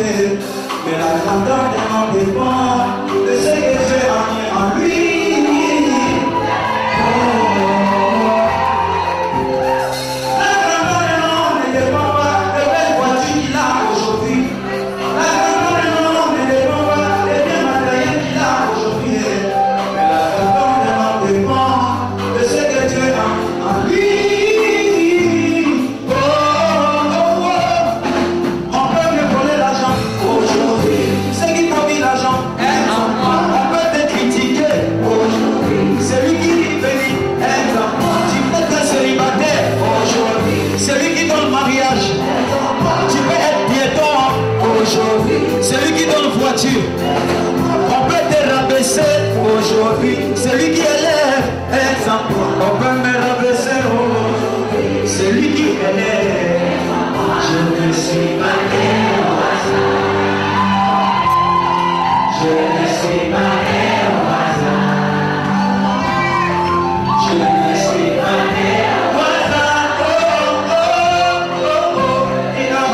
Mais la grandeur dépend de ce que Dieu a mis en lui. La grandeur ne dépend pas de belles voitures qu'il a aujourd'hui. La grandeur ne dépend pas des biens matériels qu'il a aujourd'hui. Mais la grandeur dépend de ce que Dieu a mis en lui. Celui qui donne voiture, on peut te rabaisser aujourd'hui. Celui qui élève, exemple, on peut me rabaisser aujourd'hui. Celui qui élève, je ne suis pas né au hasard. Je ne suis pas né au hasard. Je ne suis pas né au hasard. Oh, oh, oh, oh, et là.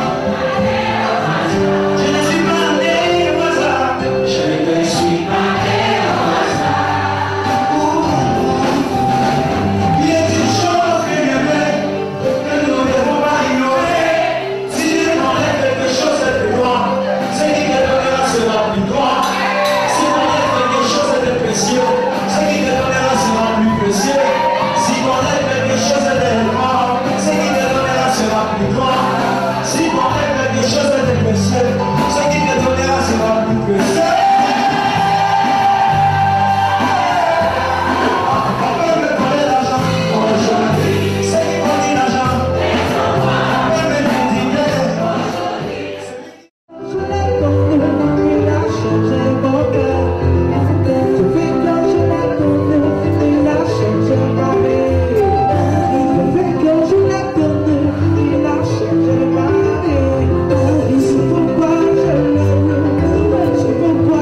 Pourquoi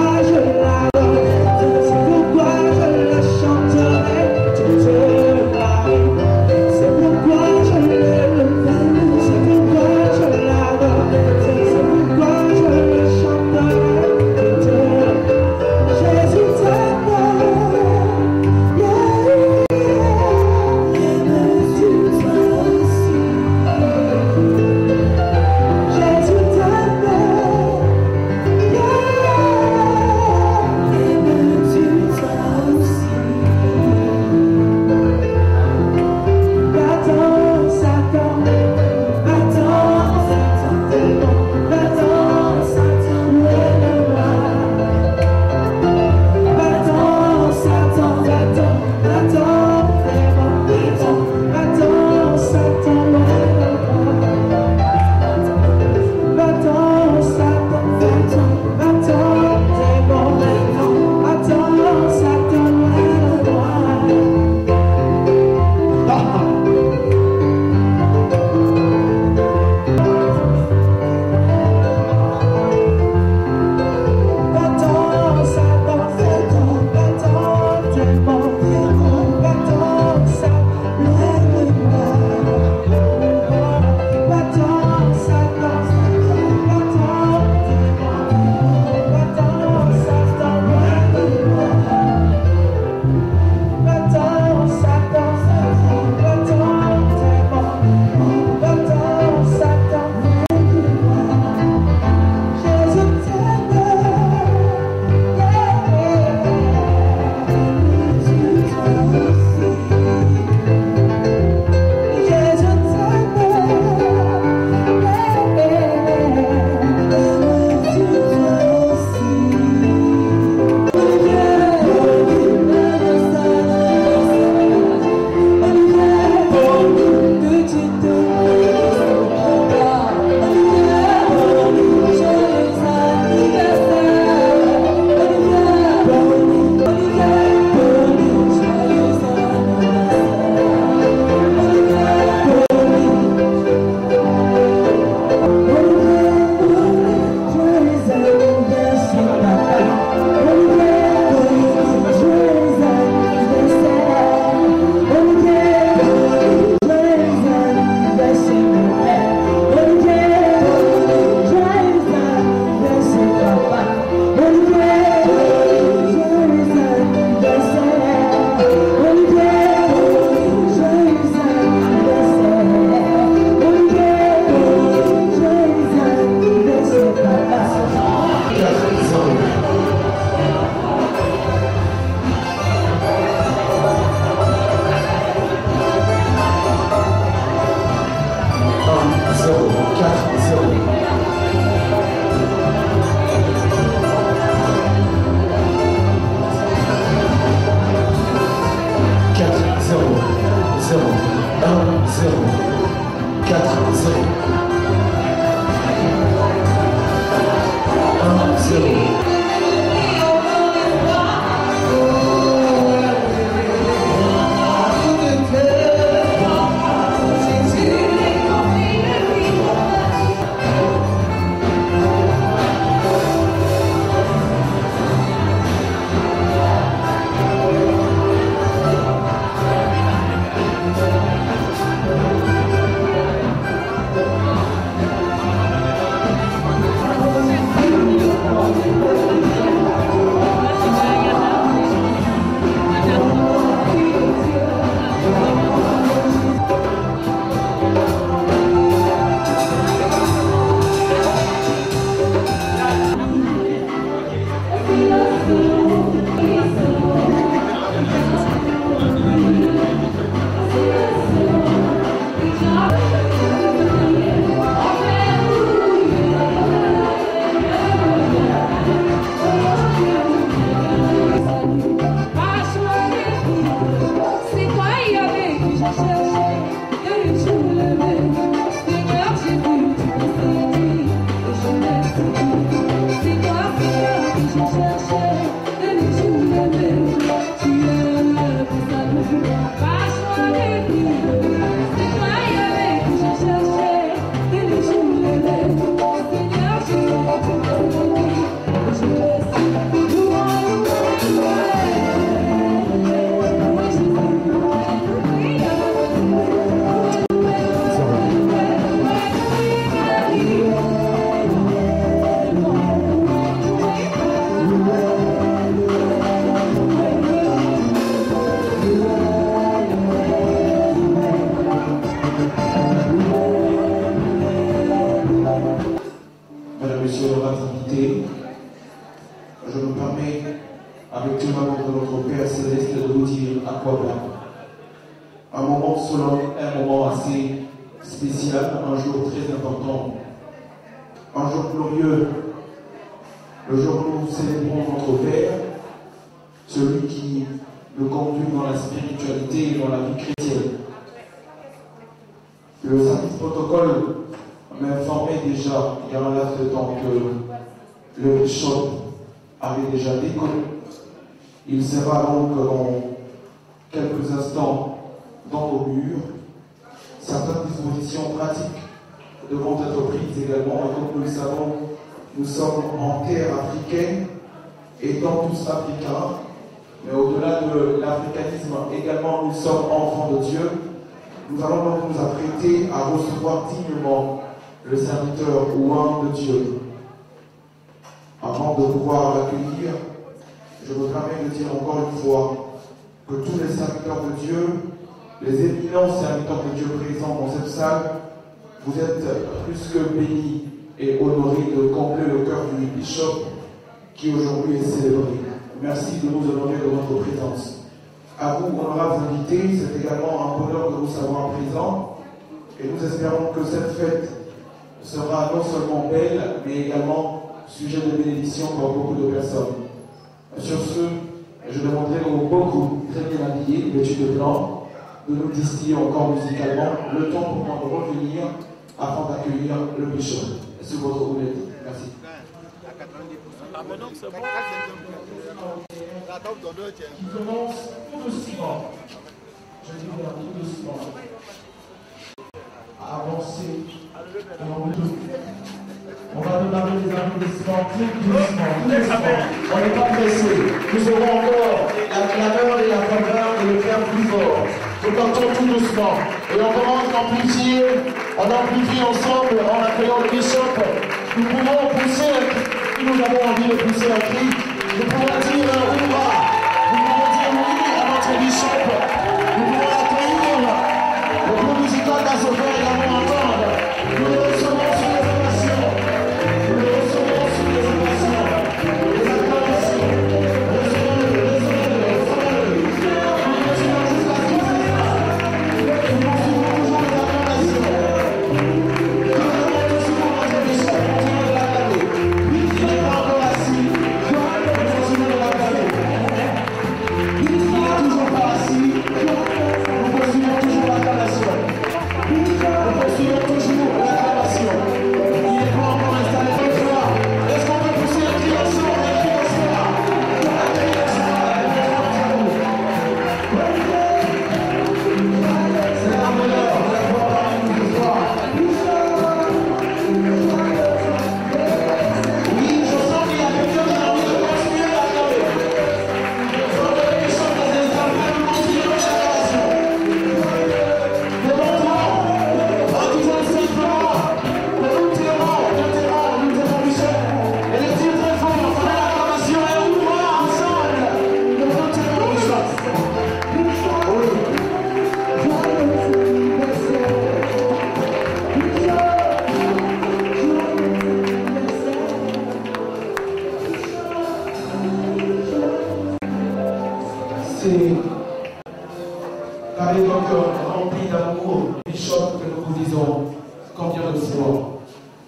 de fois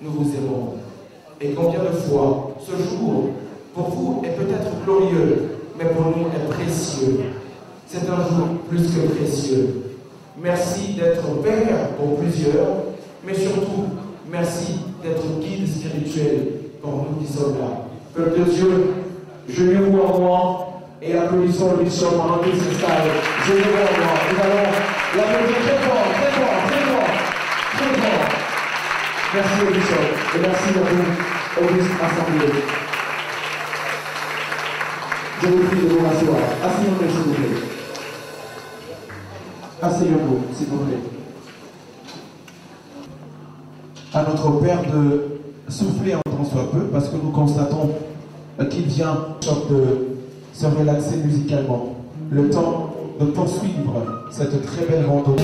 nous vous aimons et combien de fois ce jour, pour vous, est peut-être glorieux, mais pour nous est précieux. C'est un jour plus que précieux. Merci d'être Père pour plusieurs, mais surtout, merci d'être guide spirituel pour nous qui sommes là. Peuple de Dieu, genoux en moi et applaudissons le bishop pendant qu'il s'installe. Genoux en moi. Nous allons l'applaudir très fort, très fort, très fort, très fort. Merci au bishop et merci à vous, Auguste Assemblée. Je vous prie de vous rasseoir. Asseyons-nous, s'il vous plaît. Asseyons-nous, s'il vous plaît. À notre Père de souffler un temps soit peu, parce que nous constatons qu'il vient de se relaxer musicalement. Le temps de poursuivre cette très belle randonnée.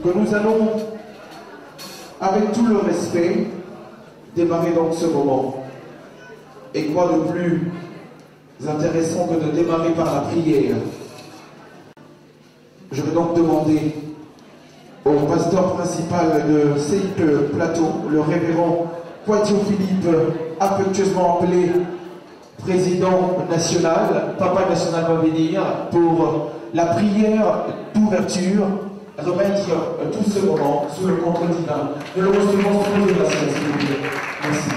que nous allons, avec tout le respect, démarrer donc ce moment. Et quoi de plus intéressant que de démarrer par la prière? Je vais donc demander au pasteur principal de CIP Plateau, le révérend Poitio Philippe, affectueusement appelé président national, papa national va venir pour la prière d'ouverture, remettre tout ce moment sous le contrôle divin. Nous le recevons sous vos orations, s'il vous plaît. Merci.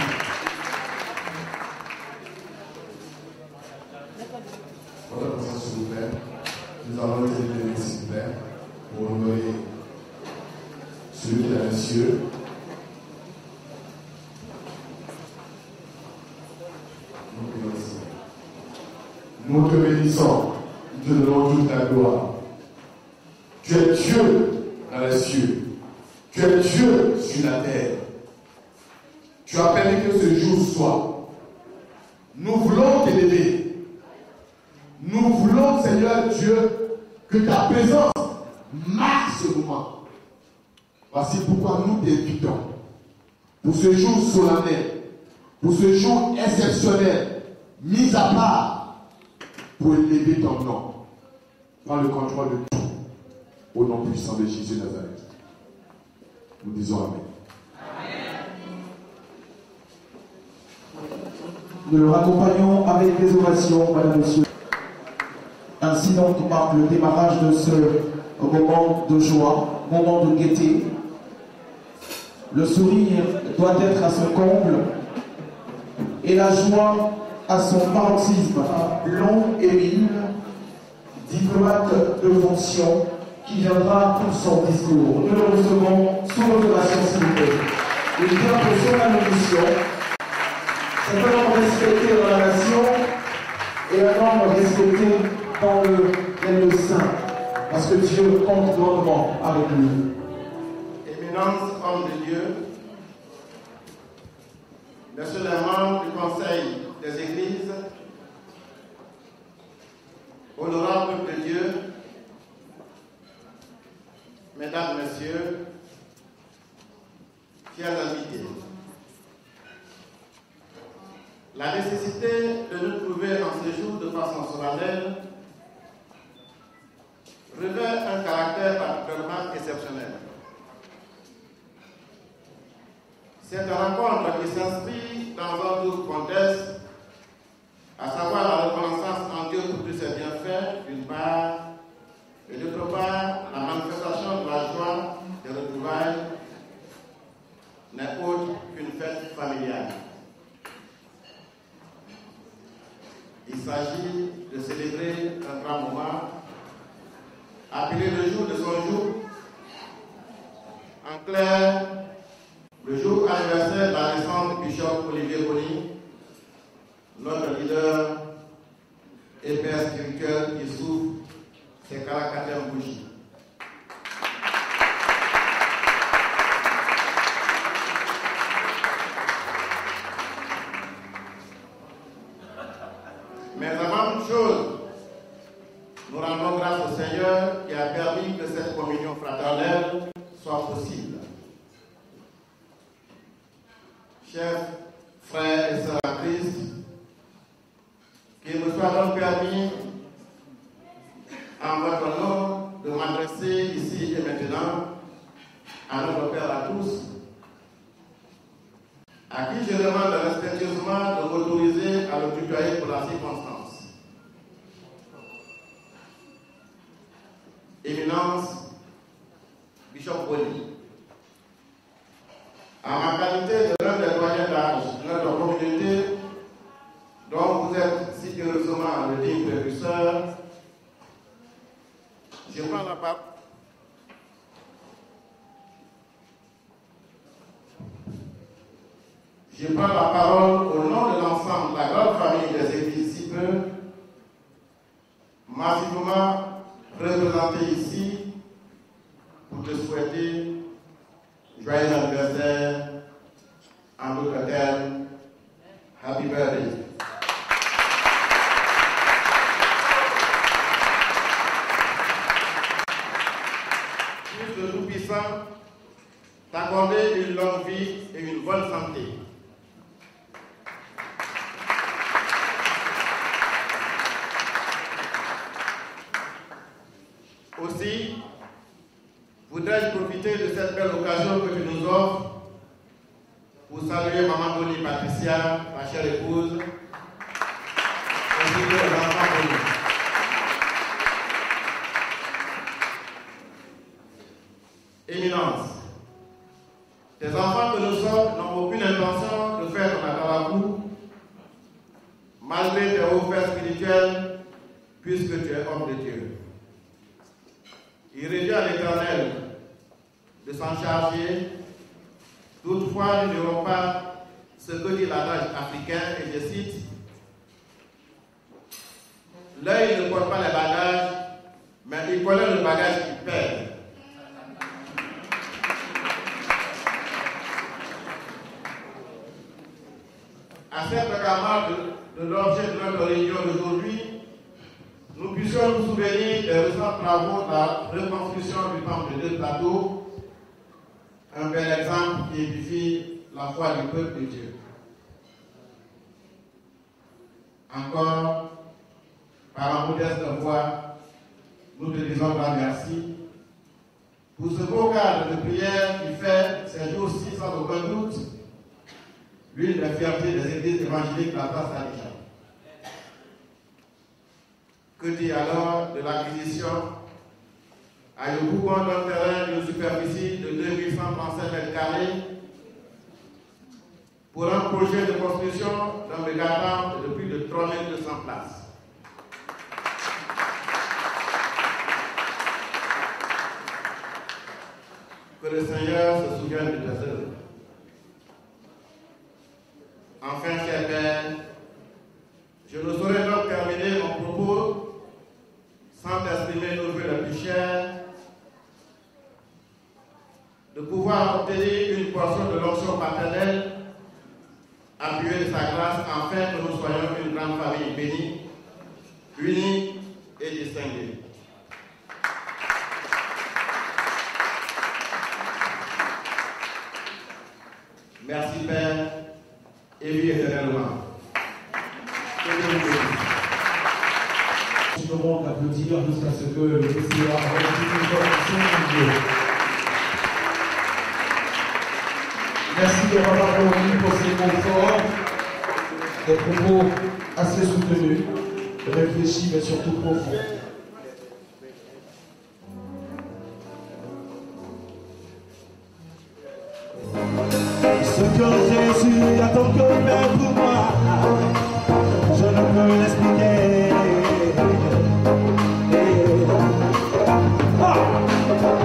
Votre attention, s'il vous plaît. Nous allons lever s'il vous plaît, pour honorer celui qui est dans les cieux. Nous te bénissons, nous te donnons toute la gloire. Tu es Dieu dans les cieux. Tu es Dieu sur la terre. Tu as permis que ce jour soit. Nous voulons t'élever. Nous voulons, Seigneur Dieu, que ta présence marque ce moment. Voici pourquoi nous t'invitons. Pour ce jour solennel, pour ce jour exceptionnel, mis à part, pour élever ton nom. Prends le contrôle de tout. Au nom puissant de Jésus de Nazareth. Nous disons Amen. Nous le raccompagnons avec des ovations, madame, monsieur. Ainsi donc marque le démarrage de ce moment de joie, moment de gaieté. Le sourire doit être à son comble et la joie à son paroxysme. Long Émile, diplomate de fonction, qui viendra pour son discours. Nous le recevons sous l'autorisation, s'il vous plaît. Il vient pour son allocution. C'est un homme respecté dans la nation et un homme respecté dans le saint. Parce que Dieu compte grandement avec lui. Éminence, homme de Dieu, messieurs les membres du Conseil des Églises, honorable peuple de Dieu, mesdames, messieurs, chers invités, la nécessité de nous trouver en ce jour de façon solennelle revêt un caractère particulièrement exceptionnel. Cette rencontre qui s'inscrit dans un double contexte, à savoir la reconnaissance en Dieu pour tous ses bienfaits, d'une part, et d'autre part, la manifestation de la joie des retrouvailles, n'est autre qu'une fête familiale. Il s'agit de célébrer un grand moment, appelé le jour de son jour, en clair, le jour anniversaire de la naissance du bishop Olivier Boni, notre leader et père spirituel qui souffre ses caractères bougies. Mais avant toute chose, nous rendons grâce au Seigneur qui a permis que cette communion fraternelle soit possible. Chers frères et sœurs en Christ, qu'il me soit donc permis, en votre nom, de m'adresser ici et maintenant à notre Père à tous, à qui je demande respectueusement de m'autoriser à le tutoyer pour la circonstance. Éminence, Bishop Boni, en ma qualité de l'un des doyens d'âge de notre communauté, dont vous êtes si heureusement le digne précurseur, je prends la parole. Je prends la parole au nom de l'ensemble de la grande famille des églises si peu, massivement représentés ici, pour te souhaiter joyeux anniversaire, en d'autres termes, Happy Birthday. Plus le Tout-Puissant bonne santé. Aussi, voudrais-je profiter de cette belle occasion que tu nous offres pour saluer Maman Boni Patricia, ma chère épouse, ainsi que les enfants Boni. Éminence, tes enfants que nous sommes n'ont aucune intention de faire ton atalakou, malgré tes hauts faits spirituels, puisque tu es homme de Dieu. Il revient à l'Éternel de s'en charger. Toutefois, nous n'irons pas ce que dit l'adage africain, et je cite, l'œil ne porte pas les bagages, mais il connaît le bagage qu'il perd. À cette camarade de l'objet de notre réunion d'aujourd'hui, nous puissions nous souvenir des récents travaux de la reconstruction du temple de deux plateaux, un bel exemple qui édifie la foi du peuple de Dieu. Encore, par la modeste voix, nous te disons grand merci pour ce beau cadre de prière qui fait ces jours-ci sans aucun doute l'une des fiertés des églises évangéliques de la place d'Abidjan. Que dit alors de l'acquisition à Yopougon d'un terrain d'une superficie de 2135 m² pour un projet de construction d'un méga-temple de plus de 3200 places. Que le Seigneur se souvienne de tes œuvres. Enfin, cher Père, je ne saurais donc terminer mon propos sans t'exprimer nos vœux les plus chers, de pouvoir obtenir une portion de l'onction paternelle, appuyée de sa grâce, afin que nous soyons une grande famille bénie, unie et distinguée. Merci Père, et vie éternellement. Nous continuerons d'applaudir jusqu'à ce que le Messie a Dieu. Merci de Papa Boni pour ces mots forts, des propos assez soutenus, réfléchis mais surtout profonds. Ce que Jésus a tant que fait pour moi, je ne peux l'expliquer.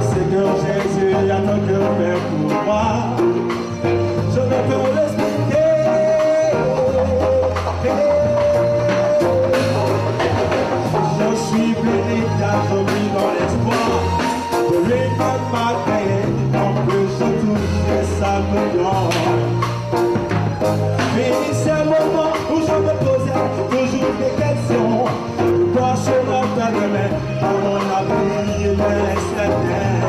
Ce que Jésus a tant que fait pour moi, je ne peux l'expliquer. Je suis béni car je vis dans l'espoir de lui m'a créé. En plus je touche sa gloire. Fini ces moments où je me posais toujours des questions. Toi sur notre demain, à mon avenir éternel.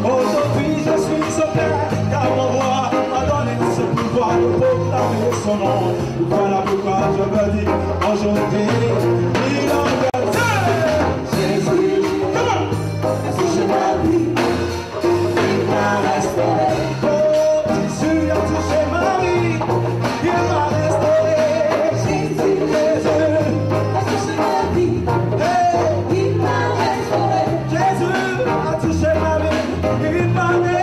Aujourd'hui je suis sauvé, car mon roi m'a donné ce pouvoir de proclamer son nom. Voilà pourquoi je me dis aujourd'hui, il en vient. Jésus, comment? C'est ma vie, il m'a restauré. Oh, Jésus a touché ma vie, il m'a restauré. Jésus a touché ma vie, il m'a restauré. Jésus a touché ma vie, il m'a restauré.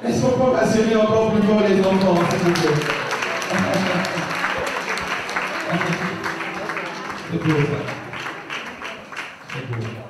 Est-ce qu'on peut passionner encore plus fort les enfants, s'il vous plaît? C'est beau ça. C'est beau.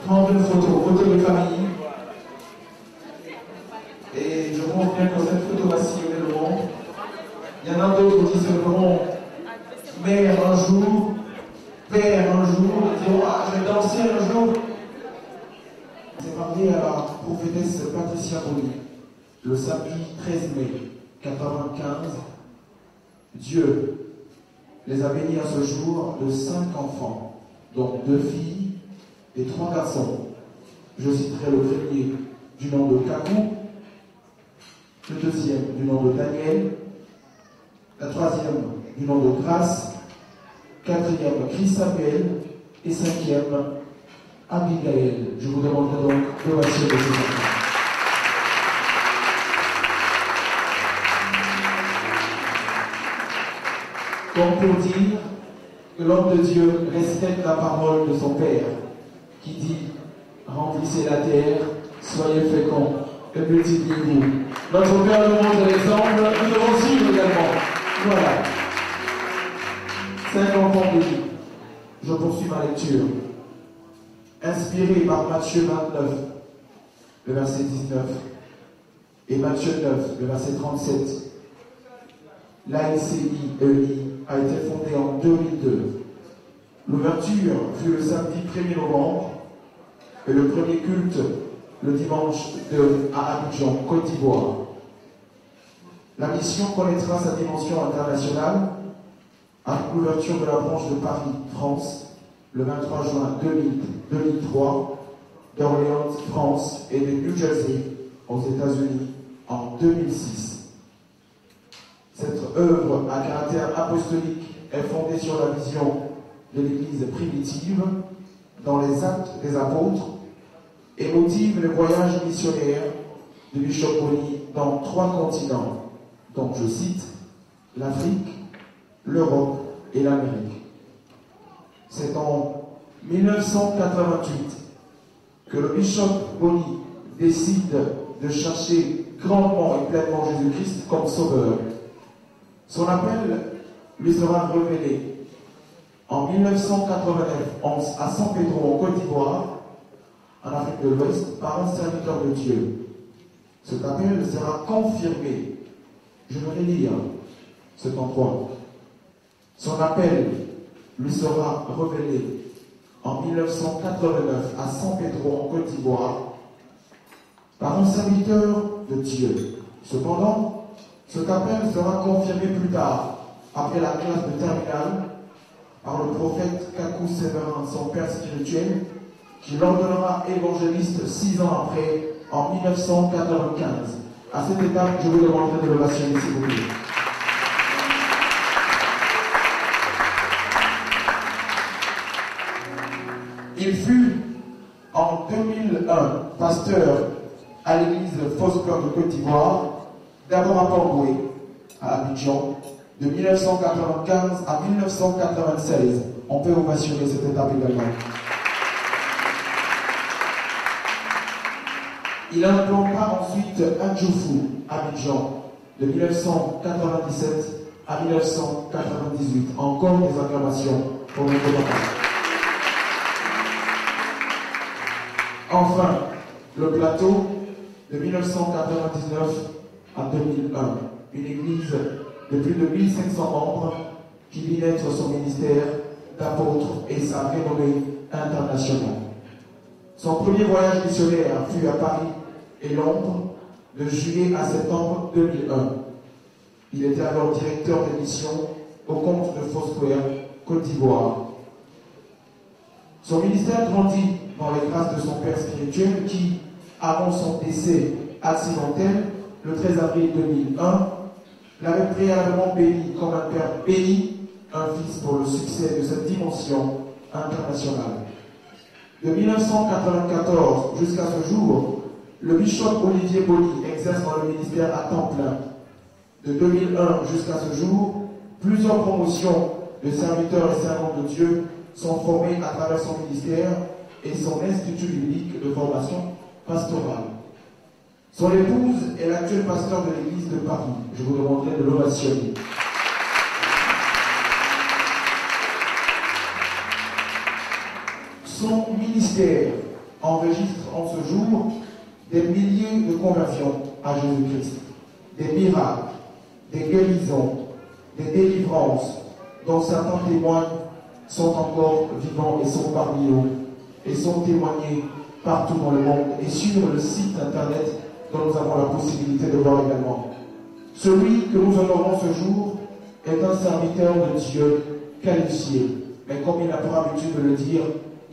prendre une photo de famille. Et je pense bien que cette photo va sillonner le monde. Il y en a d'autres qui seront mère un jour, père un jour, et diront ah, je vais danser un jour. C'est marié à la prophétesse Patricia Boni, le samedi 13 mai 1995. Dieu les a bénis à ce jour de 5 enfants, donc 2 filles et 3 garçons. Je citerai le premier du nom de Kakou, le deuxième du nom de Daniel, la troisième du nom de Grâce, quatrième Christabel et cinquième Abigail. Je vous demanderai donc l'ovation de ces enfants. Comme pour dire que l'homme de Dieu respecte la parole de son Père, qui dit « Remplissez la terre, soyez féconds et multipliez-vous ». Notre Père nous montre l'exemple, nous devons suivre également. Voilà. 5 enfants de vie. Je poursuis ma lecture. Inspiré par Matthieu 29, le verset 19, et Matthieu 9, le verset 37, l'ANCI a été fondée en 2002. L'ouverture fut le samedi 1er novembre et le premier culte le dimanche à Abidjan, Côte d'Ivoire. La mission connaîtra sa dimension internationale avec l'ouverture de la branche de Paris, France, le 23 juin 2003, d'Orléans, France, et de New Jersey, aux États-Unis, en 2006. Cette œuvre à caractère apostolique est fondée sur la vision de l'Église primitive dans les actes des apôtres et motive les voyages missionnaires de Bishop Boni dans 3 continents, donc je cite l'Afrique, l'Europe et l'Amérique. C'est en 1988 que le Bishop Boni décide de chercher grandement et pleinement Jésus-Christ comme sauveur. Son appel lui sera révélé en 1989 à San Pedro, en Côte d'Ivoire, en Afrique de l'Ouest, par un serviteur de Dieu. Cet appel sera confirmé. Je vais lire cet endroit. Son appel lui sera révélé en 1989 à San Pedro, en Côte d'Ivoire, par un serviteur de Dieu. Cependant, cet appel sera confirmé plus tard, après la classe de terminale, par le prophète Kakou Séverin, son père spirituel, qui l'ordonnera évangéliste 6 ans après, en 1995. À cette étape, je vous demanderai de l'ovationner, s'il vous plaît. Il fut en 2001 pasteur à l'église Fausse-Cœur de Côte d'Ivoire, d'abord à Pamboué, à Abidjan, de 1995 à 1996. On peut ovationner cette étape également. Il implanta ensuite Adjoufou, Abidjan, de 1997 à 1998. Encore des acclamations pour notre papa. Enfin, le plateau, de 1999 à 2001. Une église de plus de 1500 membres qui vit naître son ministère d'apôtre et sa renommée internationale. Son premier voyage missionnaire fut à Paris et Londres de juillet à septembre 2001. Il était alors directeur de mission au compte de Foursquare, Côte d'Ivoire. Son ministère grandit dans les grâces de son père spirituel qui, avant son décès accidentel, le 13 avril 2001, l'avait préalablement béni comme un père bénit un fils pour le succès de cette dimension internationale. De 1994 jusqu'à ce jour, le bishop Olivier Boni exerce dans le ministère à temps plein. De 2001 jusqu'à ce jour, plusieurs promotions de serviteurs et servantes de Dieu sont formées à travers son ministère et son institut biblique de formation pastorale. Son épouse est l'actuel pasteur de l'église de Paris. Je vous demanderai de l'ovationner. Son ministère enregistre en ce jour des milliers de conversions à Jésus-Christ, des miracles, des guérisons, des délivrances, dont certains témoins sont encore vivants et sont parmi nous, et sont témoignés partout dans le monde, et sur le site internet dont nous avons la possibilité de voir également. Celui que nous honorons ce jour est un serviteur de Dieu qualifié, mais comme il a pour habitude de le dire,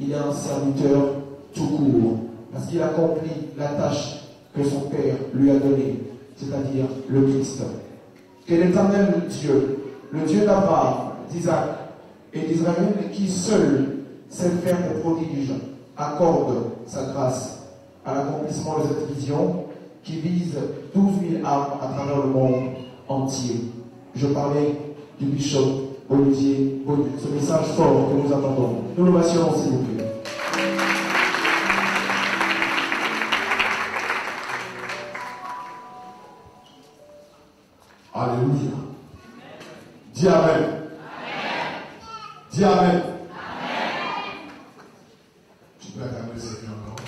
il est un serviteur tout court, parce qu'il accomplit la tâche que son Père lui a donnée, c'est-à-dire le Christ. Que l'Éternel Dieu, le Dieu d'Abraham, d'Isaac et d'Israël, qui seul sait faire des prodiges, accorde sa grâce à l'accomplissement de cette vision qui vise 12 000 âmes à travers le monde entier. Je parlais du bishop Olivier Bonnet, ce message fort que nous attendons. Nous le mentionnons, s'il vous plaît. Alléluia. Dis Amen. Dis Amen. Tu peux acclamer le Seigneur encore.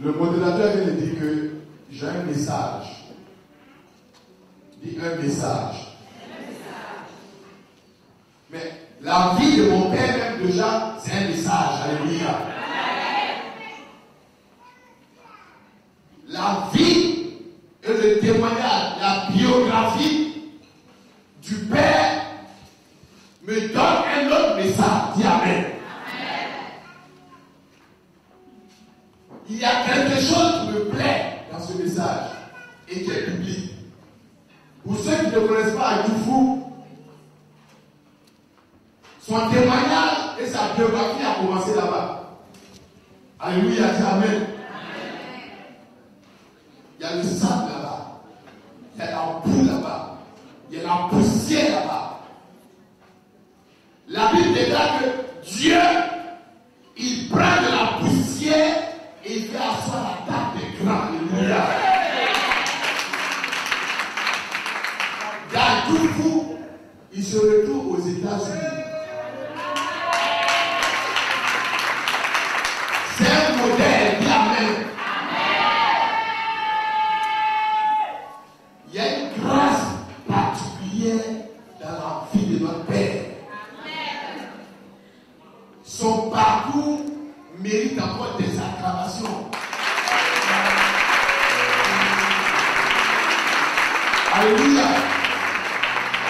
Le modérateur vient de dire que j'ai un message. Dis un message. Mais la vie de mon père même déjà, c'est un message. Alléluia. La vie et le témoignage, la biographie du Père me donne un autre message. Dis Amen. Il y a quelque chose qui me plaît dans ce message et qui est public. Pour ceux qui ne connaissent pas Adjoufou, son témoignage et sa biographie a commencé là-bas. Alléluia, dis Amen. Il y a le sable là-bas, il y a la boue là-bas, il y a la poussière là-bas. La Bible déclare que Dieu, il prend de la poussière et il fait asseoir la table des grands. Alléluia. Gadjoufou, il se retrouve aux États-Unis. C'est un modèle, dis Amen. Il y a une grâce particulière dans la vie de notre Père. Son parcours mérite encore des acclamations. Alléluia.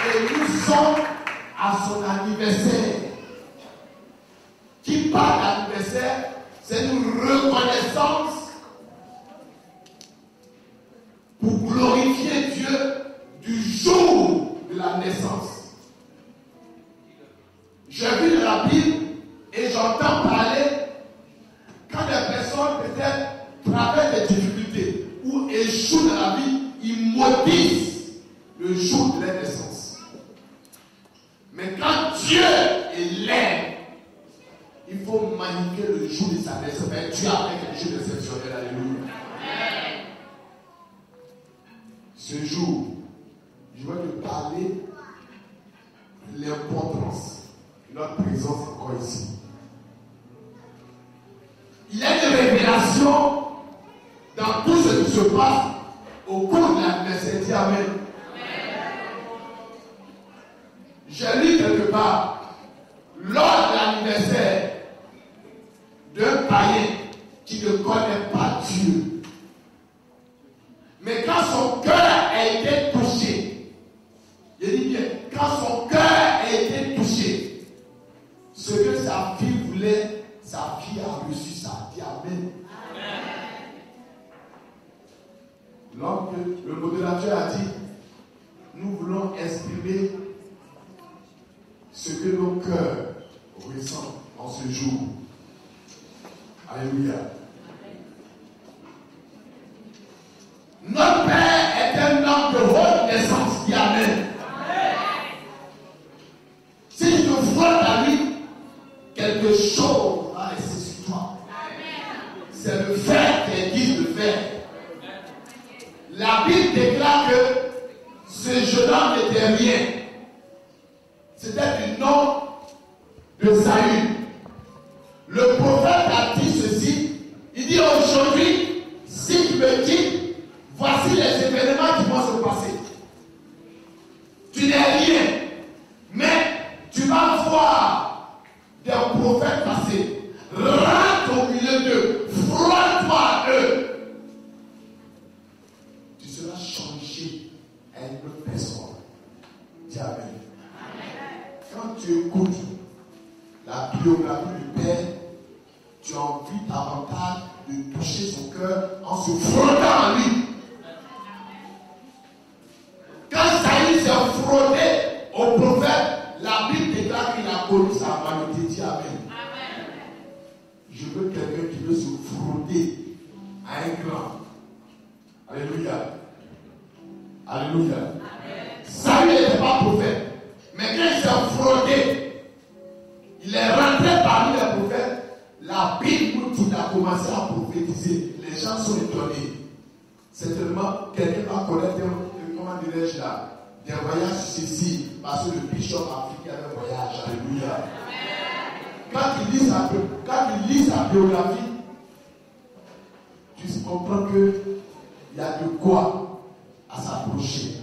Et nous sommes à son anniversaire. Qui parle d'anniversaire, c'est une reconnaissance pour glorifier Dieu du jour de la naissance. J'ai vu dans la Bible et j'entends parler quand des personnes peut-être traversent des difficultés ou échouent dans la vie, ils maudissent le jour de leur naissance. Mais quand Dieu l'aime, il faut magnifier le jour de sa naissance. Mais Dieu a fait quelque chose d'exceptionnel. Alléluia. Ce jour, je vais te parler de l'importance de notre présence encore ici. Il y a une révélation dans tout ce qui se passe au cours de l'anniversaire. Dis Amen. J'ai lu quelque part, lors de l'anniversaire d'un païen qui ne connaît pas Dieu, mais quand son cœur a été touché, je dis bien, quand son cœur a été touché, ce que sa fille voulait, sa fille a reçu ça. Dis Amen. Donc, le modérateur a dit, nous voulons exprimer ce que nos cœurs ressentent en ce jour. Alléluia. Notre Père est un homme de haute naissance. Dis Amen. Si tu te frottes à lui, quelque chose va rester sur toi. C'est le fer qui est dit de fer. La Bible déclare que ce jeune homme n'était rien. C'était du nom de Saül. Le prophète a dit ceci. Il dit aujourd'hui, si tu me dis, voici les événements qui vont se passer. Tu n'es rien, mais tu vas voir des prophètes passer. Rentre au milieu d'eux, frotte-toi à eux. Tu seras changé à une autre personne. Dis Amen. Quand tu écoutes la biographie du Père, tu as envie davantage de toucher son cœur en se frottant à lui. Quand Saül s'est frotté au prophète, la Bible déclare qu'il a connu sa vanité. Dis Amen. Je veux quelqu'un qui veut se frotter à un grand. Alléluia. Alléluia. Saül n'était pas prophète. Mais quand il s'est frotté, il est rentré parmi les prophètes. La Bible nous dit qu'il a commencé à prophétiser. Les gens sont étonnés. Certainement, quelqu'un va connaître, comment dirais-je là, des voyages successifs. Parce que le bishop africain a un voyage. Alléluia. Quand il lit sa biographie, tu comprends qu'il y a de quoi à s'approcher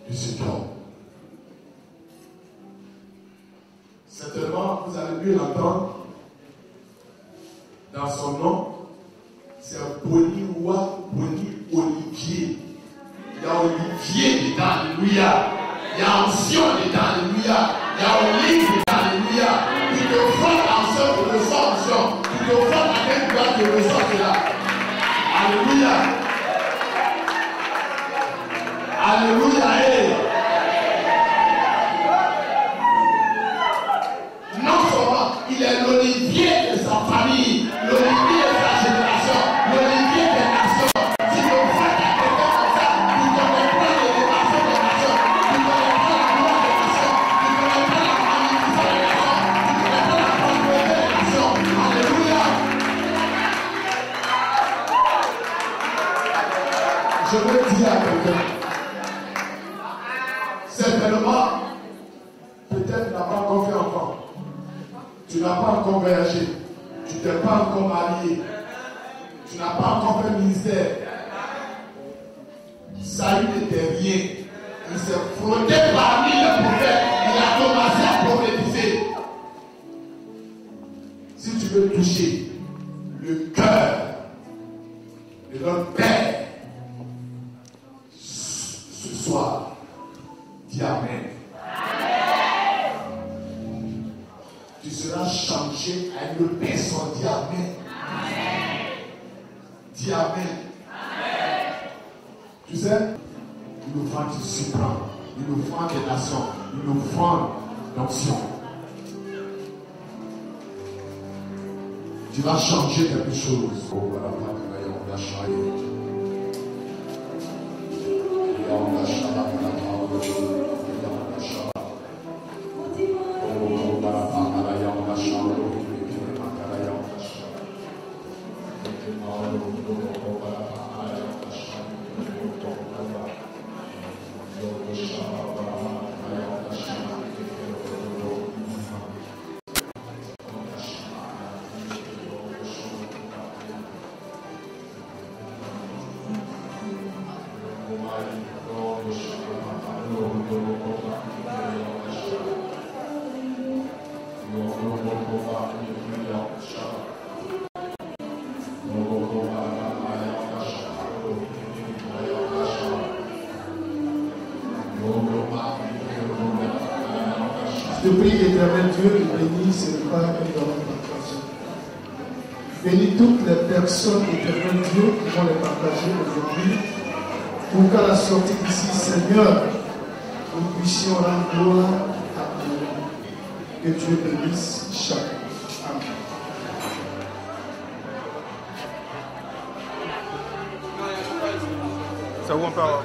de cet homme. Certainement, vous avez pu l'entendre dans son nom, c'est Boni Roi, Boni Olivier. Il y a Olivier dedans, alléluia. Il y a Ancien dedans, alléluia. Il y a Olive dedans, alléluia. Tu te frottes en ce que le sang, tu te frottes avec toi que le sang est là. Alléluia. Alléluia. Non seulement il est l'olivier de sa famille, l'olivier de sa génération, l'olivier des nations. Si tu frottes à quelqu'un comme ça, tu connaîtras l'élévation des nations, tu connaîtras la gloire des nations, tu connaîtras la magnificence des nations, tu connaîtras la prospérité des nations. Alléluia. Je veux dire à quelqu'un, certainement, peut-être tu n'as pas encore fait enfant, tu n'as pas encore voyagé, tu n'es pas encore marié, tu n'as pas encore fait ministère. Saül n'était rien. Il s'est frotté parmi les prophètes, il a commencé à prophétiser. Si tu veux toucher le cœur de notre Père ce soir, dis Amen. Tu seras changé à une autre personne. Dis Amen. Dis Amen. Tu sais, il nous faut du suprême, il nous faut des nations, il nous faut l'onction. Tu vas changer quelque chose. Je prie l'Éternel Dieu qui bénisse ce repas que nous allons partager. Bénis toutes les personnes, l'Éternel Dieu, qui vont les partager aujourd'hui. Pour qu'à la sortie d'ici, Seigneur, nous puissions rendre gloire à Dieu. Que Dieu bénisse chacun. Amen. Ça où on parle?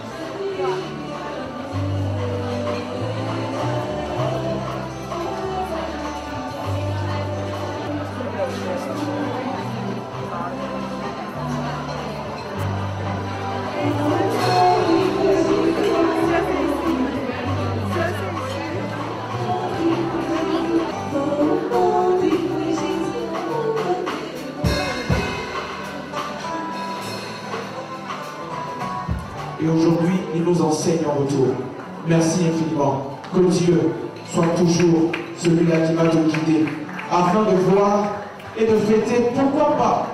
nous enseigne en retour. Merci infiniment. Que Dieu soit toujours celui-là qui va te guider, afin de voir et de fêter, pourquoi pas,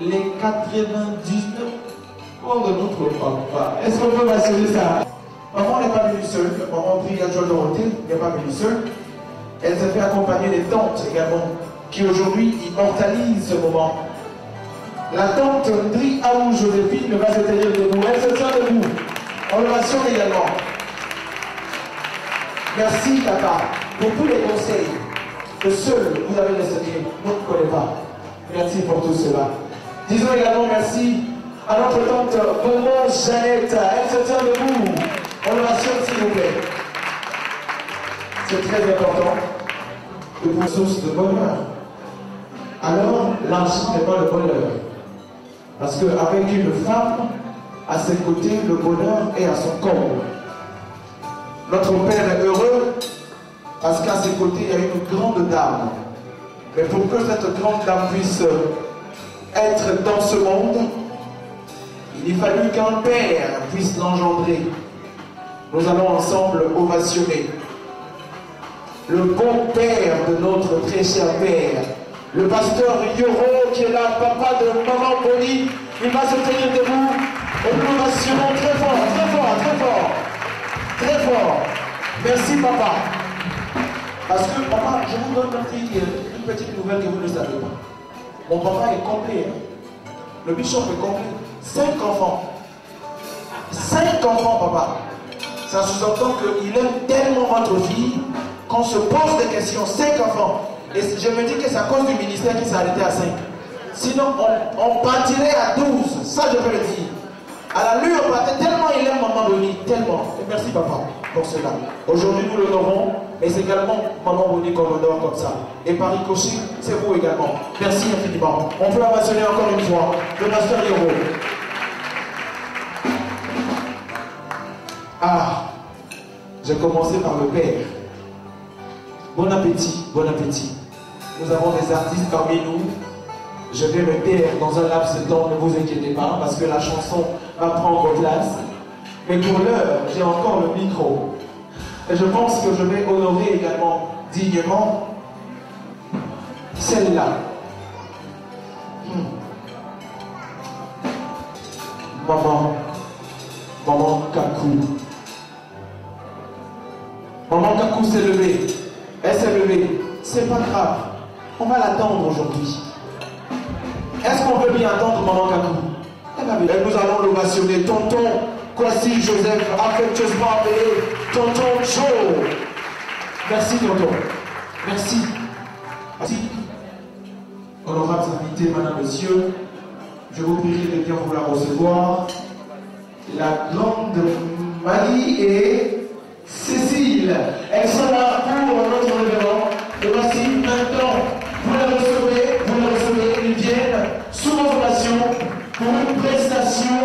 les 99 ans de notre papa. Est-ce qu'on peut m'assurer ça? Maman n'est pas venue seule. Maman prie à Joie Dorothée, n'est pas venue seule. Elle s'est fait accompagner des tantes également, qui aujourd'hui immortalisent ce moment. La tante Ndri Aou Joséphine va se tenir debout. Elle se tient debout. On le mentionne également. Merci, Tata, pour tous les conseils que seuls vous avez laissés. Nous ne connaissons pas. Merci pour tout cela. Disons également merci à notre tante Bono Jeannette. Elle se tient debout. On le mentionne, s'il vous plaît. C'est très important de pour source de bonheur. Alors, l'argent n'est pas le bonheur. Parce qu'avec une femme, à ses côtés, le bonheur est à son corps. Notre Père est heureux parce qu'à ses côtés, il y a une grande dame. Mais pour que cette grande dame puisse être dans ce monde, il fallu qu'un père puisse l'engendrer. Nous allons ensemble ovationner le bon père de notre très cher père, le pasteur Yoro qui est là, papa de maman Bonnie. Il va se tenir debout et nous ovationnons très fort, très fort, très fort, très fort. Merci papa. Parce que papa, je vous donne une petite nouvelle que vous ne savez pas. Mon papa est complet. Le bishop est complet. 5 enfants. 5 enfants, papa. Ça sous-entend qu'il aime tellement votre fille qu'on se pose des questions. 5 enfants. Et je me dis que c'est à cause du ministère qui s'est arrêté à 5. Sinon, on partirait à 12. Ça, je peux le dire. À la lui, on partait tellement il aime maman Bonnie. Tellement. Et merci, papa, pour cela. Aujourd'hui, nous l'honorons. Et c'est également maman Bonnie qu'on honore comme ça. Et par ricochet, c'est vous également. Merci infiniment. On peut ovationner encore une fois le pasteur Yoro. Ah, j'ai commencé par le père. Bon appétit, bon appétit. Nous avons des artistes parmi nous. Je vais me taire dans un laps de temps, ne vous inquiétez pas, parce que la chanson va prendre place. Mais pour l'heure, j'ai encore le micro. Et je pense que je vais honorer également dignement celle-là. Maman Kakou. Maman Kakou s'est levée. Elle s'est levée. C'est pas grave. On va l'attendre aujourd'hui. Est-ce qu'on peut bien attendre maman Kakou? Et nous allons l'ovationner. Tonton Kwasi Joseph, affectueusement appelé Tonton Joe. Merci tonton. Merci. Merci. Honorables invités, madame, monsieur, je vous prie de bien vouloir recevoir la grande Marie et Cécile. Elles sont là pour notre événement. Et voici maintenant, vous les recevez, ils viennent sous ovation pour une prestation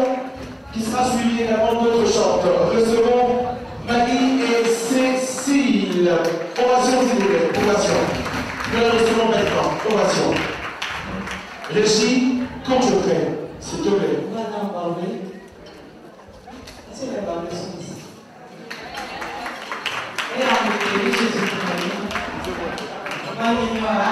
qui sera suivie également d'autres chanteurs. Recevons Marie et Cécile. Ovation, s'il vous plaît. Ovation. Nous les recevons maintenant. Ovation. Régie, quand je prie, s'il te plaît. Madame Barbé. Est-ce que les Barbés sont ici? Et la Marie, Jésus-Christ. Marie, Marie, Mama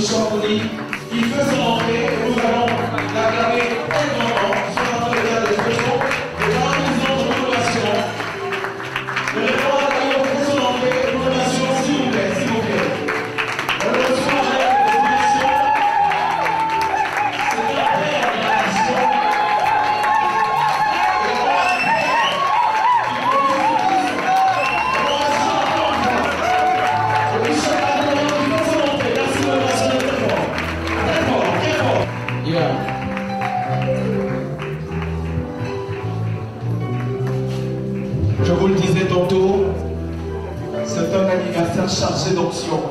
Chambly, qui fait son entrée. Nous allons l'acclamer très grandement sur notre regard d'expression et dans la maison de l'innovation. Le réformateur fait son entrée, l'innovation, s'il vous plaît, s'il vous plaît. On le reçoit avec l'innovation. C'est la paire de la nation. Je vous le disais tantôt, c'est un anniversaire chargé d'options.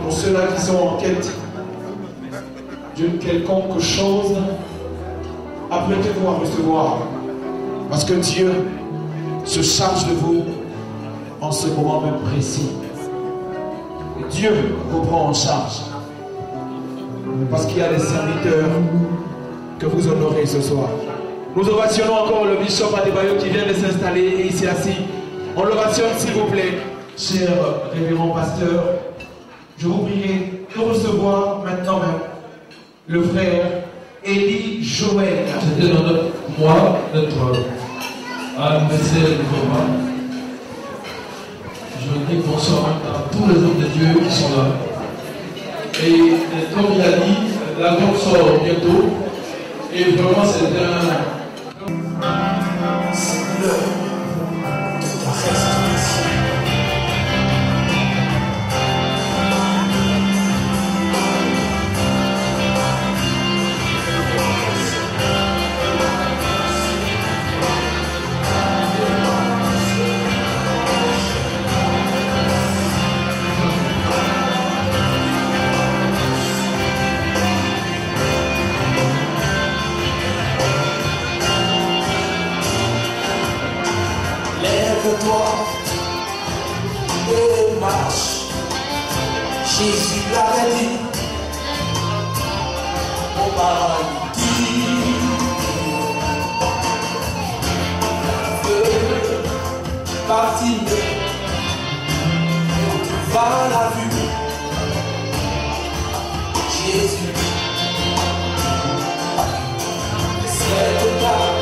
Pour ceux-là qui sont en quête d'une quelconque chose, apprêtez-vous à recevoir. Parce que Dieu se charge de vous en ce moment même précis. Dieu vous prend en charge. Parce qu'il y a des serviteurs que vous honorez ce soir. Nous ovationnons encore le bishop Adebayo qui vient de s'installer ici assis. On l'ovationne s'il vous plaît, cher révérend pasteur. Je vous prierai de recevoir maintenant même le frère Élie Joël. C'était moi, notre adversaire du combat. Je dis bonsoir à tous les hommes de Dieu qui sont là. Et comme il a dit, l'album sort bientôt. Et vraiment, c'est un. C'est l'heure de ta restauration. Lève-toi et marche. Jésus l'avait dit au paradis. Parti, va la vue. Jésus, cette table.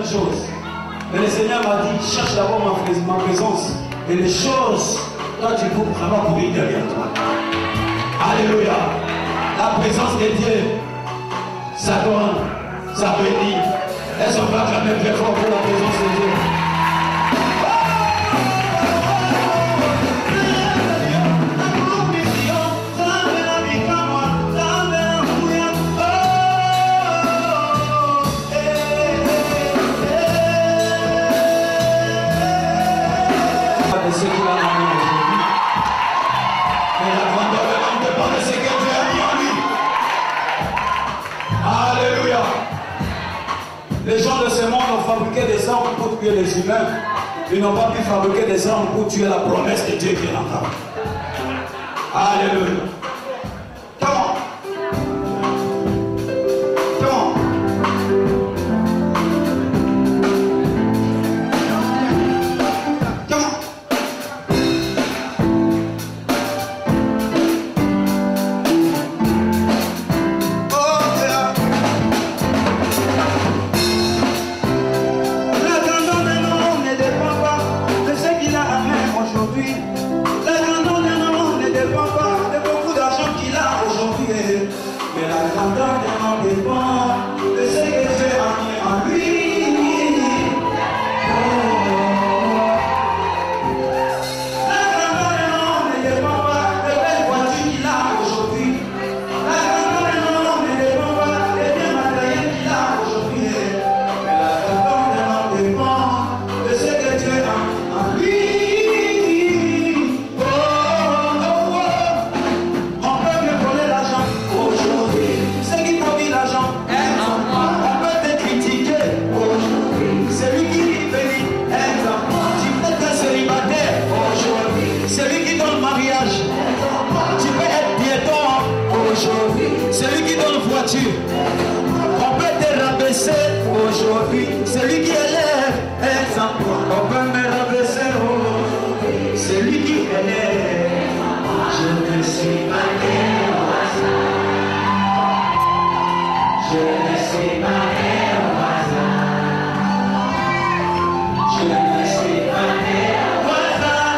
certaines choses. Mais le Seigneur m'a dit, cherche d'abord ma présence. Et les choses, toi tu coupes, ça va courir derrière toi. Alléluia. La présence de Dieu, ça donne, ça bénit. Elles sont pas jamais très fort pour la présence de Dieu. Les gens de ce monde ont fabriqué des armes pour tuer les humains. Ils n'ont pas pu fabriquer des armes pour tuer la promesse de Dieu qui est en train. Alléluia. Come on. Come on. Come on. Celui qui donne voiture, on peut te rabaisser aujourd'hui. Celui qui élève, exemple, on peut me rabaisser aujourd'hui. Celui qui élève, je ne suis pas né au hasard. Je ne suis pas né au hasard. Je ne suis pas né au hasard.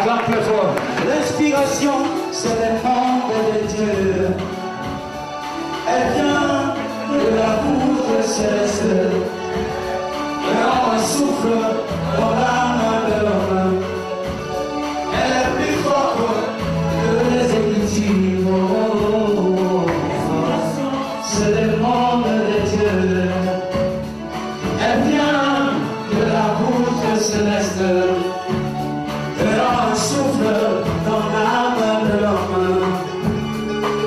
Acclame très fort. L'inspiration, c'est l'aimant de Dieu. Elle vient de la bouche céleste. Et on souffle dans l'âme de l'homme. Elle est plus forte que les Écritures. C'est l'aimant de Dieu. Elle vient de la bouche céleste. Et on souffle dans l'âme de l'homme.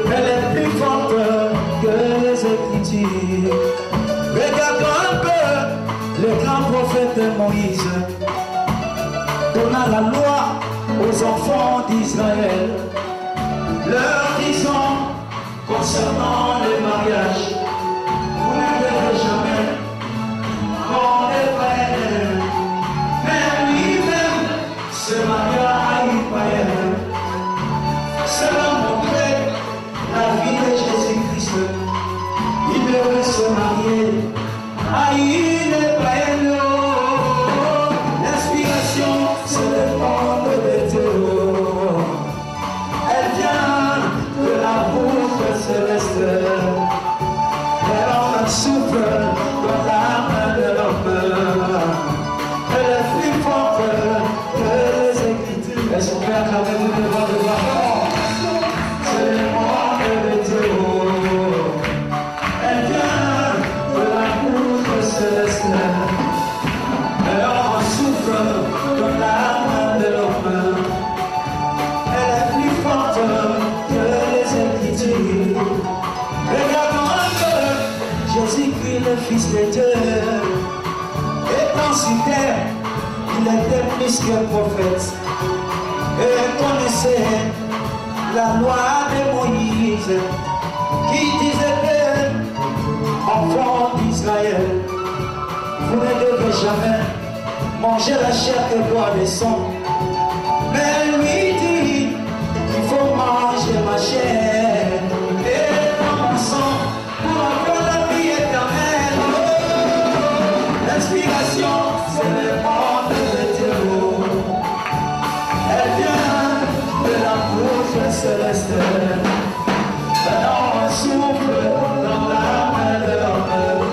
Elle est plus forte que les Écritures. Regardons un peu le grand prophète Moïse donna la loi aux enfants d'Israël, leur disant concernant les mariages, vous ne devez jamais les païens, mais lui-même se maria à une païenne. Cela montrait la vie de Jésus-Christ. Il devait se marier à une païenne. L'inspiration, c'est le monde de Dieu. Elle vient de la bouche céleste. Elle en souffle dans l'âme de l'homme. Elle est plus forte que les Écritures. Est-ce qu'on peut acclamer tout devant de voir? C'est le monde de Dieu. Elle vient de la bouche céleste. Elle en souffle dans l'âme de l'homme. Elle est plus forte que les Écritures. Regardons un peu Jésus-Christ, le Fils de Dieu. Étant sur terre, il était plus qu'un prophète. Et connaissait la loi de Moïse qui disait que, enfants d'Israël, vous ne devez jamais manger la chair et boire le sang. Mais lui dit, il faut manger ma chair et boire mon sang pour avoir la vie éternelle. L'inspiration, c'est le monde de Dieu. Elle vient de la bouche céleste. Alors on souffle dans l'âme de l'homme.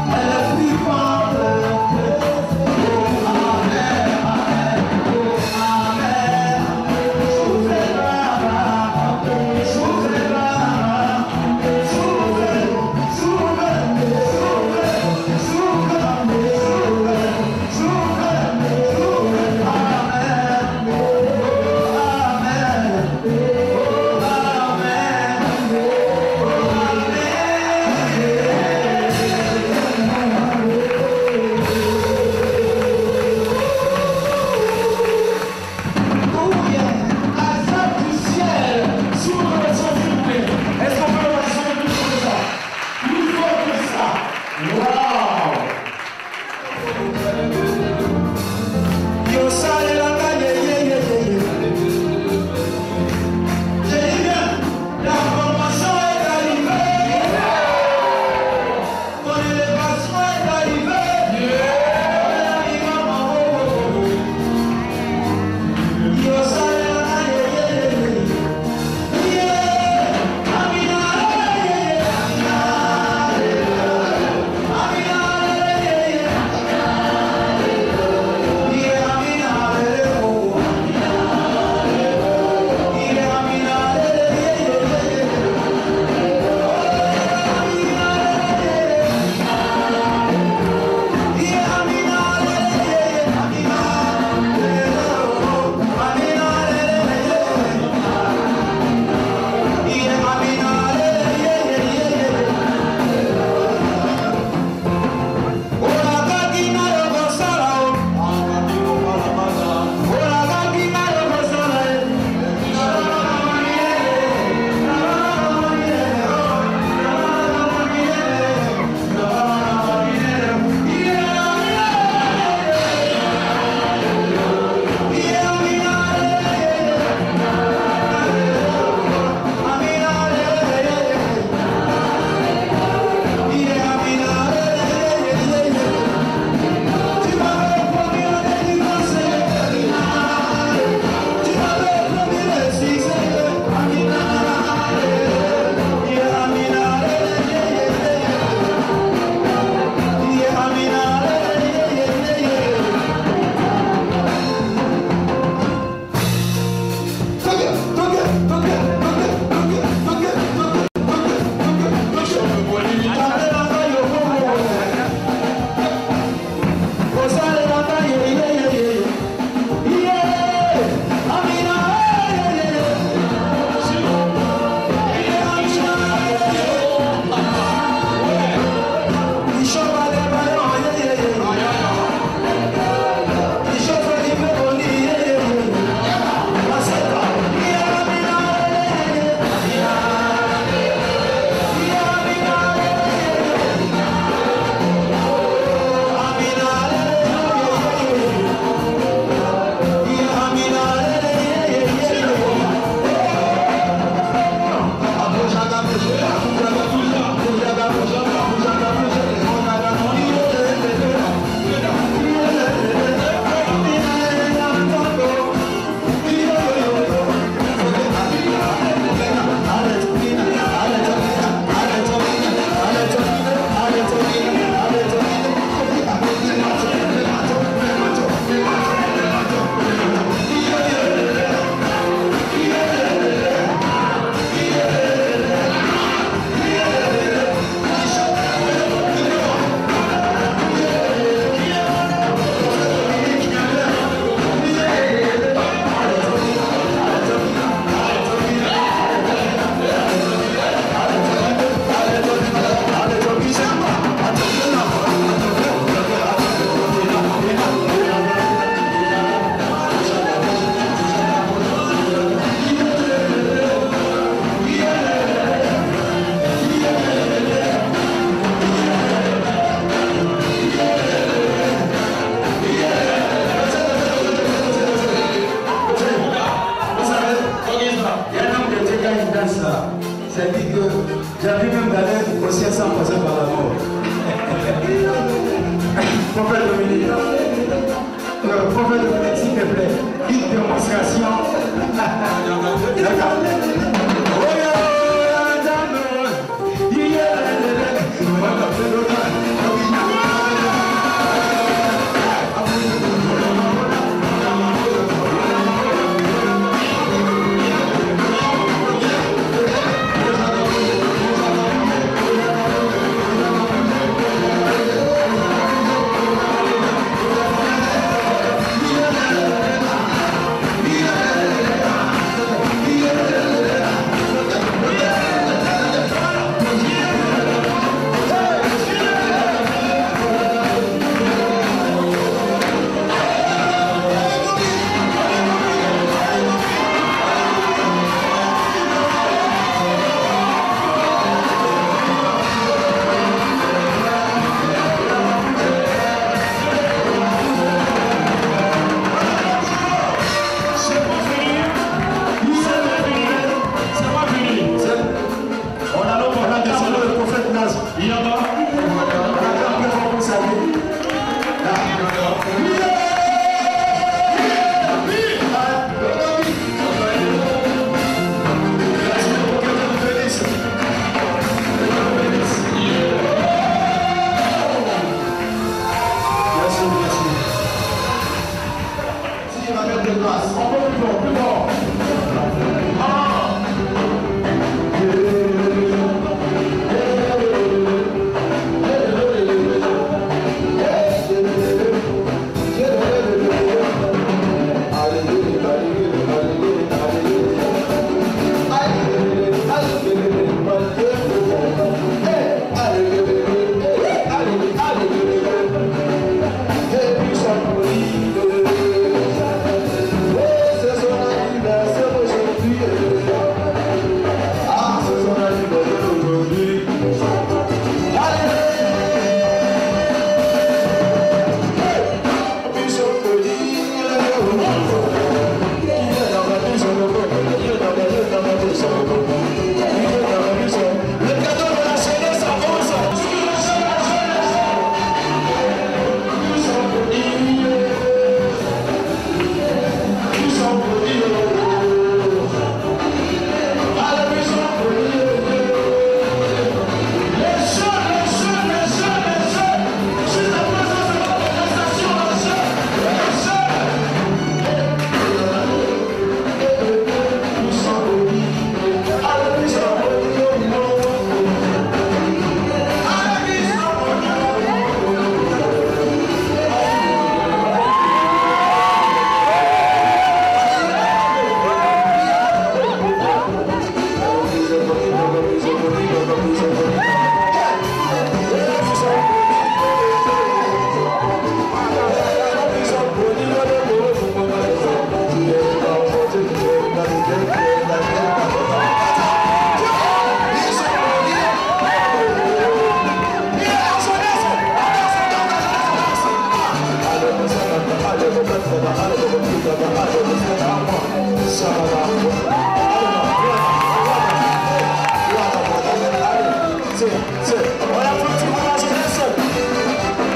Elle est plus forte que Amen, Amen, Amen. J'ai envie même d'aller au ciel sans passer par la mort. Prophète Dominique. Prophète Dominique, s'il te plaît. Une démonstration. D'accord.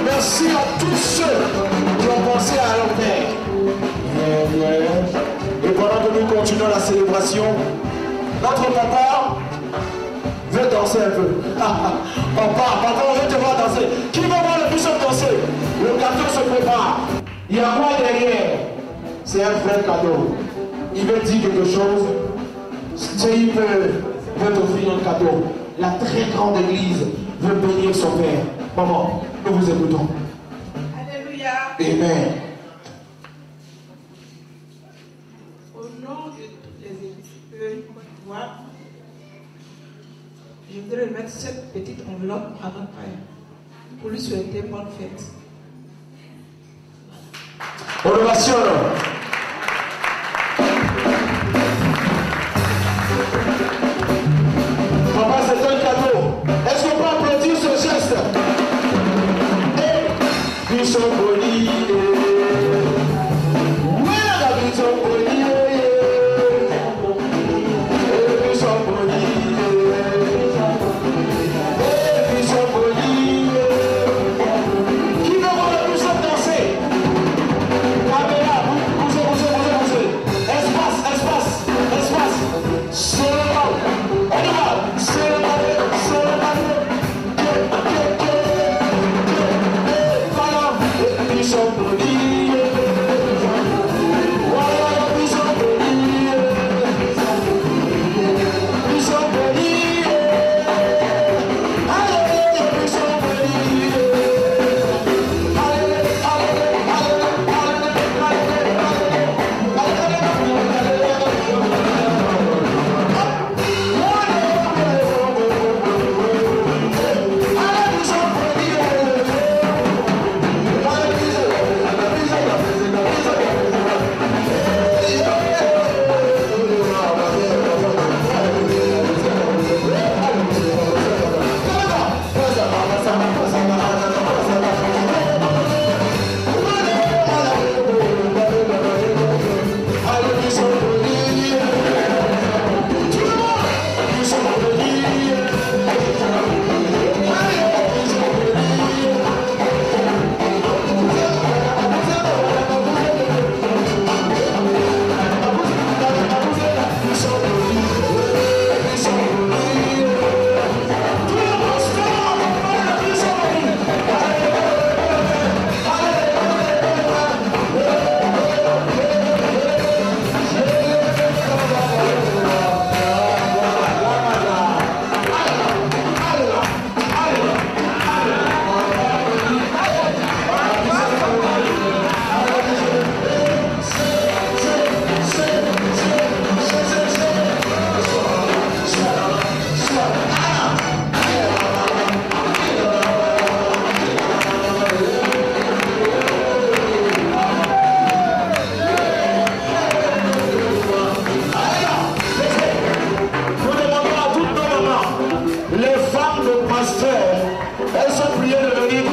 Merci à tous ceux qui ont pensé à leur père. Et pendant que nous continuons la célébration, notre papa veut danser un peu. Papa, on veut te voir danser. Qui va voir le bishop danser? Le gâteau se prépare. Il y a quoi derrière? C'est un vrai cadeau. Il veut dire quelque chose. Il veut t'offrir un cadeau. La très grande église veut bénir son père. Maman, nous vous écoutons. Alléluia. Amen. Au nom de toutes les équipes Côte d'Ivoire, je voudrais remettre cette petite enveloppe à notre père pour lui souhaiter bonne fête. Ovation. Papa, c'est un cadeau. Est-ce qu'on peut applaudir ce geste? Nous sommes polis. Oui, nous sommes polis. Nous sommes polis. pasteurs, elles sont priées de venir.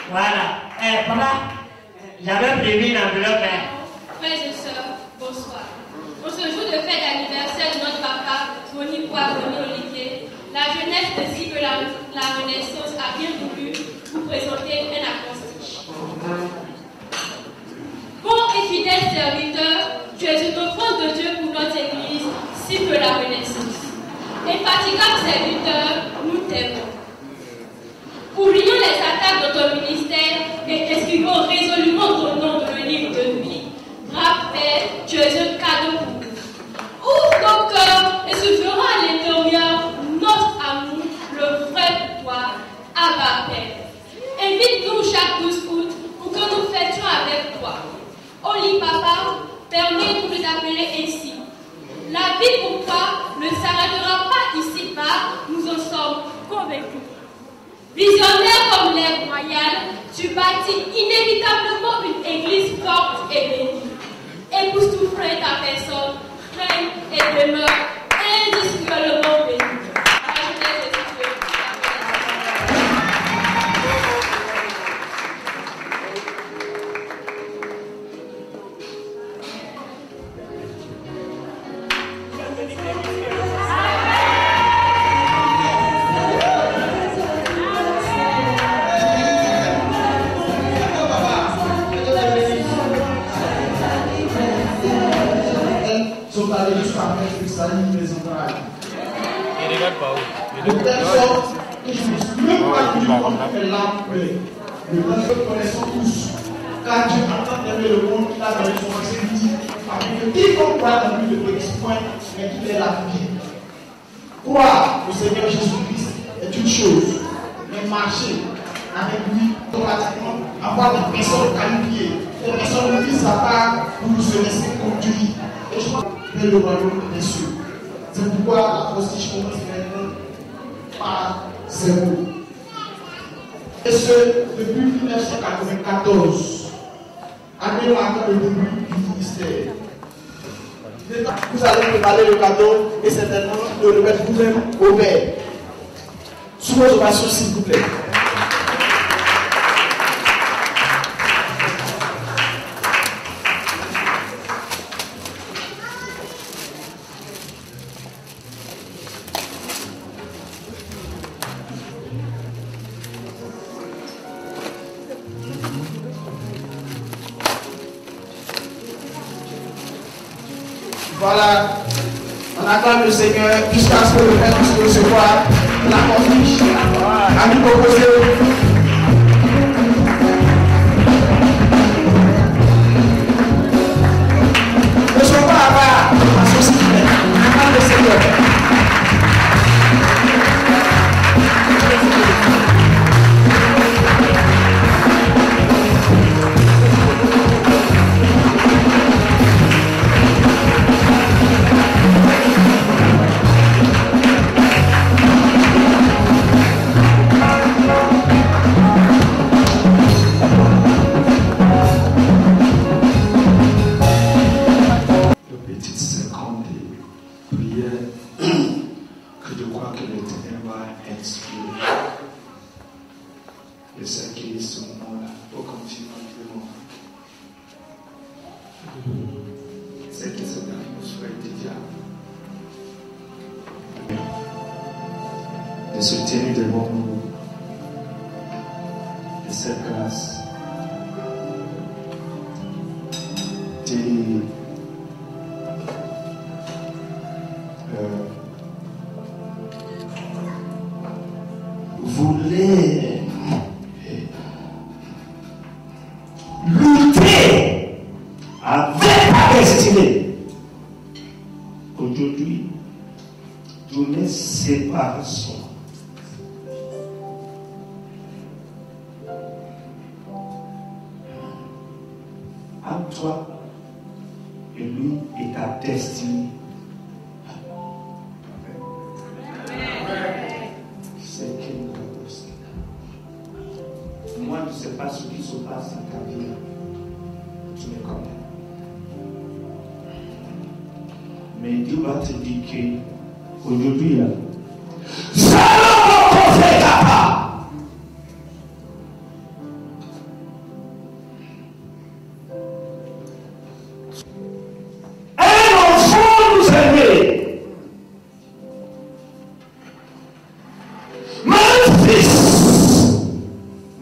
Voilà. Papa, j'avais prévu une enveloppe. Frères et sœurs, bonsoir. Pour ce jour de fête d'anniversaire de notre papa, Tony Olivier, la jeunesse ainsi que la Renaissance a bien voulu vous présenter un acrostiche. Bon et fidèle serviteur, tu es une offrande de Dieu pour notre Église, si que la Renaissance. Infatigable serviteur, nous t'aimons. Oublions les attaques de ton ministère et escrivons résolument ton nom dans le livre de vie. Brave Père, tu es un cadeau pour nous. Ouvre nos cœurs et souffrons à l'intérieur notre amour, le vrai pour toi, Abba Père. Invite-nous chaque 12 août pour que nous fêtions avec toi. Oli Papa, permets-nous de t'appeler ainsi. La vie pour toi ne s'arrêtera pas ici-bas, nous en sommes convaincus. Visionnaire comme l'ère royale, tu bâtis inévitablement une église forte et bénie. Époustouflant ta personne, règne et demeure indiscutablement bénie. De telle sorte que je ne suis même pas venu comme une lampe. Le monde que nous connaissons tous. Car Dieu entend d'aimer le monde, il a donné son fils dit, afin que quiconque croit en lui ne périsse point, mais qu'il ait la vie. Croire au Seigneur Jésus-Christ est une chose, mais marcher avec lui, automatiquement, avoir des personnes qualifiées, des personnes mises à part pour nous se laisser conduire. Et je pense que le royaume des cieux. C'est pourquoi la postiche commence maintenant par ces mots. Et ce, depuis 1994, année marquant le début du ministère. Vous allez préparer le cadeau et certainement le remettre vous-même au Père. Sous vos ovations, s'il vous plaît. Voilà, on acclame le Seigneur jusqu'à ce que le Père puisse recevoir la postiche à nous proposer. Ne sois pas à part, parce que c'est on acclame le Seigneur. C'est que cette atmosphère était diable. De se tenir devant nous, de cette grâce, voulez lutter avec ta destinée. Aujourd'hui, journée séparation. Entre toi et lui et ta destinée. C'est qu'il nous a posé. Moi, je ne sais pas ce qui se passe dans ta vie. Tu me connais. Mais Dieu va te dire qu'aujourd'hui, là,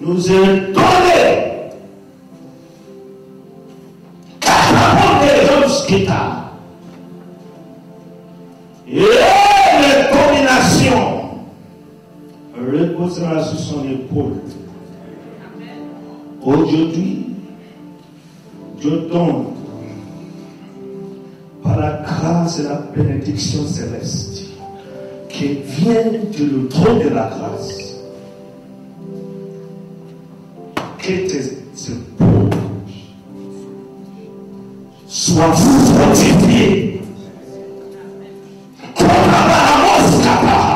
nous est donné 40 jusqu'à et les combinations reposera sur son épaule. Aujourd'hui, Dieu donne par la grâce et la bénédiction céleste qui vient du trône de la grâce. Que tes épaules soient fortifiées comme la capara.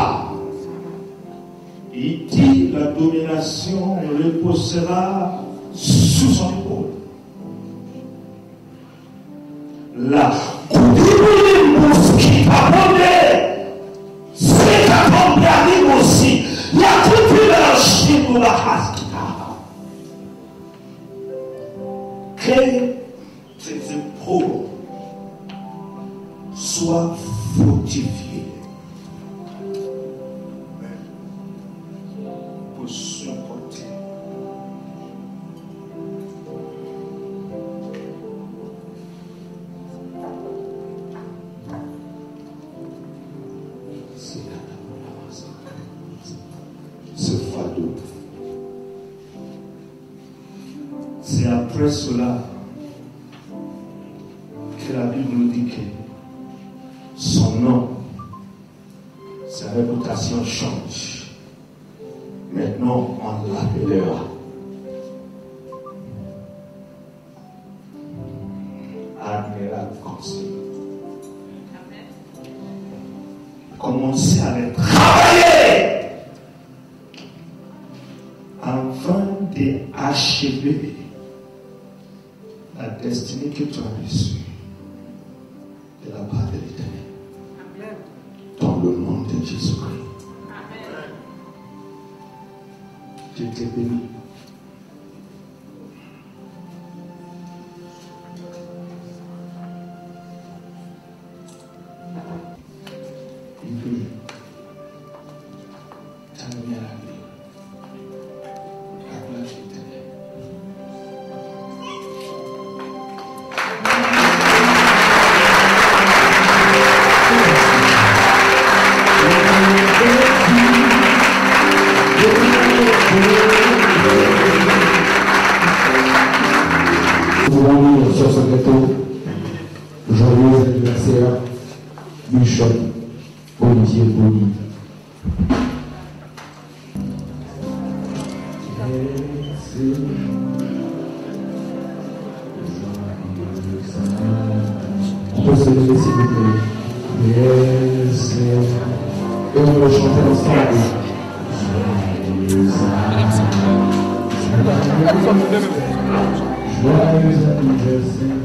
Il dit la domination reposera sous son épaule. La qui a tombé, c'est qu'à tomber aussi. Il y a tout eu la chine ou la race. Que tes épaules soient fortifiées pour supporter ce fardeau. C'est après cela que la Bible nous dit que son nom, sa réputation change. Maintenant, on l'appellera admirable conseil. Commencez à le travailler afin d'achever la destinée que tu as reçue de la part de l'Éternel. Dans le nom de Jésus-Christ. Je te bénis. Il veut t'amener à la vie. La gloire de l'Éternel. Nous voulons lire sur ce gâteau joyeux anniversaire Bishop Olivier Boni. On peut se lever s'il vous plaît. Yes, et on va chanter ensemble. Joyeux anniversaire.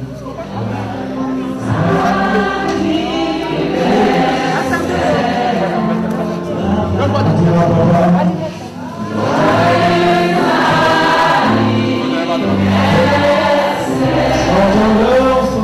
Chantons-le ensemble.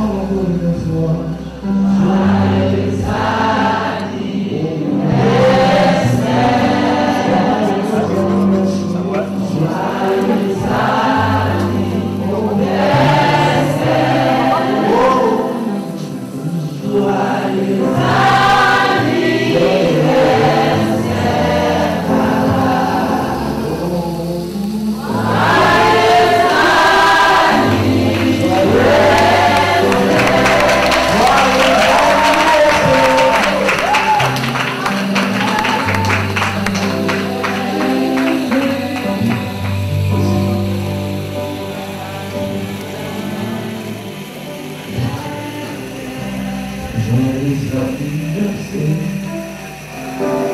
Happy birthday.